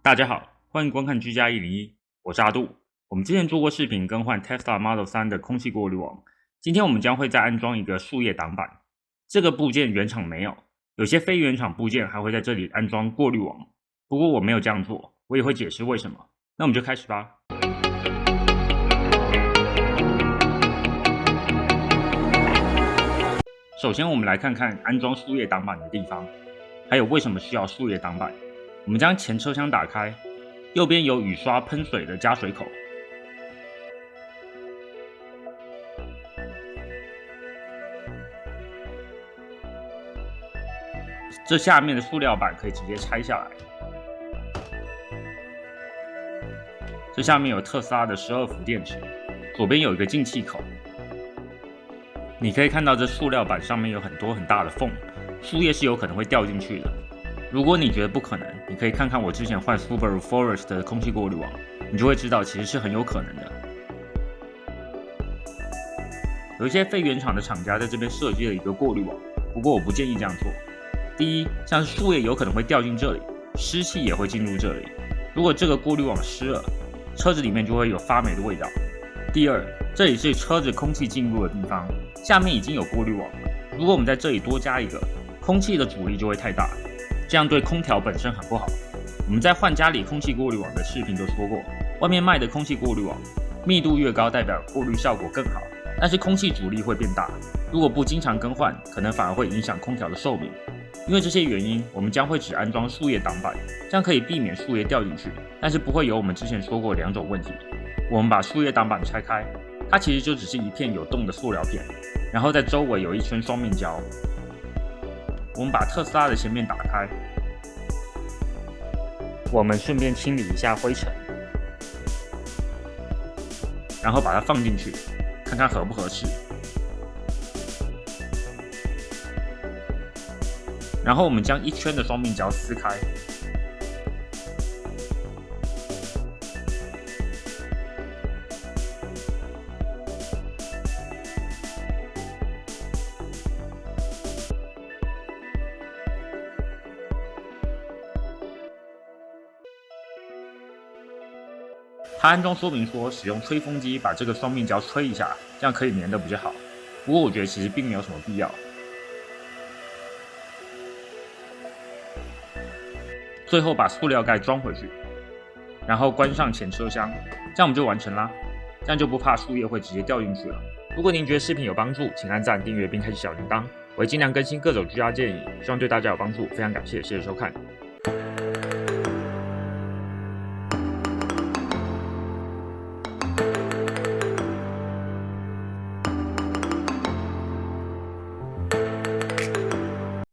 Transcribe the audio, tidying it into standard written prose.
大家好，欢迎观看居家101，我是阿杜。我们之前做过视频更换 Tesla Model 3的空气过滤网，今天我们将会再安装一个树叶挡板。这个部件原厂没有，有些非原厂部件还会在这里安装过滤网，不过我没有这样做，我也会解释为什么。那我们就开始吧。首先我们来看看安装树叶挡板的地方，还有为什么需要树叶挡板。我们将前车厢打开，右边有雨刷喷水的加水口，这下面的塑料板可以直接拆下来。这下面有特斯拉的12伏电池，左边有一个进气口。你可以看到这塑料板上面有很多很大的缝，树叶是有可能会掉进去的。如果你觉得不可能，你可以看看我之前换 Subaru Forest 的空气过滤网，你就会知道其实是很有可能的。有一些非原厂的厂家在这边设计了一个过滤网，不过我不建议这样做。第一，像是树叶有可能会掉进这里，湿气也会进入这里。如果这个过滤网湿了，车子里面就会有发霉的味道。第二，这里是车子空气进入的地方，下面已经有过滤网了。如果我们在这里多加一个，空气的阻力就会太大。这样对空调本身很不好。我们在换家里空气过滤网的视频就说过，外面卖的空气过滤网密度越高，代表过滤效果更好，但是空气阻力会变大。如果不经常更换，可能反而会影响空调的寿命。因为这些原因，我们将会只安装树叶挡板，这样可以避免树叶掉进去，但是不会有我们之前说过2种问题。我们把树叶挡板拆开，它其实就只是一片有洞的塑料片，然后在周围有一圈双面胶。我们把特斯拉的前面打开，我们顺便清理一下灰尘，然后把它放进去，看看合不合适。然后我们将一圈的双面胶撕开，它安装说明说使用吹风机把这个双面胶吹一下，这样可以粘得比较好。不过我觉得其实并没有什么必要。最后把塑料盖装回去，然后关上前车厢，这样我们就完成啦。这样就不怕树叶会直接掉进去了。如果您觉得视频有帮助，请按赞、订阅并开启小铃铛，我会尽量更新各种居家建议，希望对大家有帮助。非常感谢，谢谢收看。